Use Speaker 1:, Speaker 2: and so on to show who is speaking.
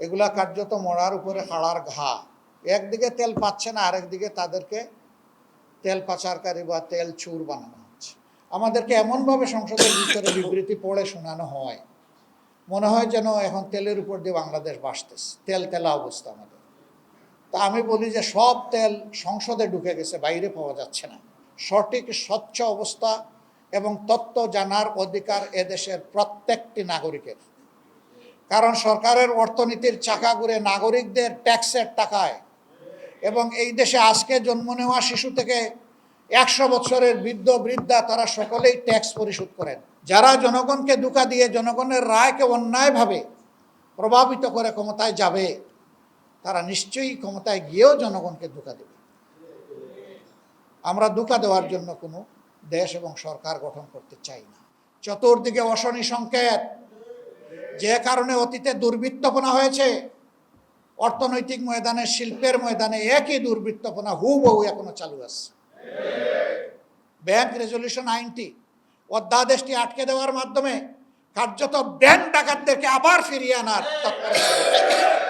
Speaker 1: এগুলা কার্যত মরার উপরে হাড়ার ঘা। একদিকে তেল পাচ্ছে না, আরেকদিকে তাদেরকে তেল পাচারকারী বা তেল চুর বানানো হচ্ছে। আমাদেরকে এমনভাবে সংসদের ভিতরে বিবৃতি পড়ে শোনানো হয়, মনে হয় যেন এখন তেলের উপর দিয়ে বাংলাদেশ বাসতেছে, তেল তেলা অবস্থা আমাদের। তা আমি বলি যে সব তেল সংসদে ঢুকে গেছে, বাইরে পাওয়া যাচ্ছে না। সঠিক স্বচ্ছ অবস্থা এবং তথ্য জানার অধিকার এদেশের প্রত্যেকটি নাগরিকের। কারণ সরকারের অর্থনীতির চাকা ঘুরে নাগরিকদের ট্যাক্সের টাকায়, এবং এই দেশে আজকে জন্ম নেওয়া শিশু থেকে 100 বছরের বৃদ্ধ বৃদ্ধা তারা সকলেই ট্যাক্স পরিশোধ করেন। যারা জনগণকে ধোঁকা দিয়ে জনগণের রায়কে অন্যায়ভাবে প্রভাবিত করে ক্ষমতায় যাবে, তারা নিশ্চয়ই ক্ষমতায় গিয়েও জনগণকে ধোঁকা দেবে। আমরা ধোঁকা দেওয়ার জন্য কোনো দেশ এবং সরকার গঠন করতে চাই না। চতুর্দিকে অশনি সংকেত, যে কারণে অতীতে দুর্বৃত্তপনা হয়েছে, অর্থনৈতিক ময়দানে, শিল্পের ময়দানে একই দুর্বৃত্তপনা হুবহু এখনো চালু আছে। ব্যাংক রেজলিউশন আইনটি, অধ্যাদেশটি আটকে দেওয়ার মাধ্যমে কার্যত ব্যাংক ডাকাতদেরকে আবার ফিরিয়ে আনার তৎপরতা।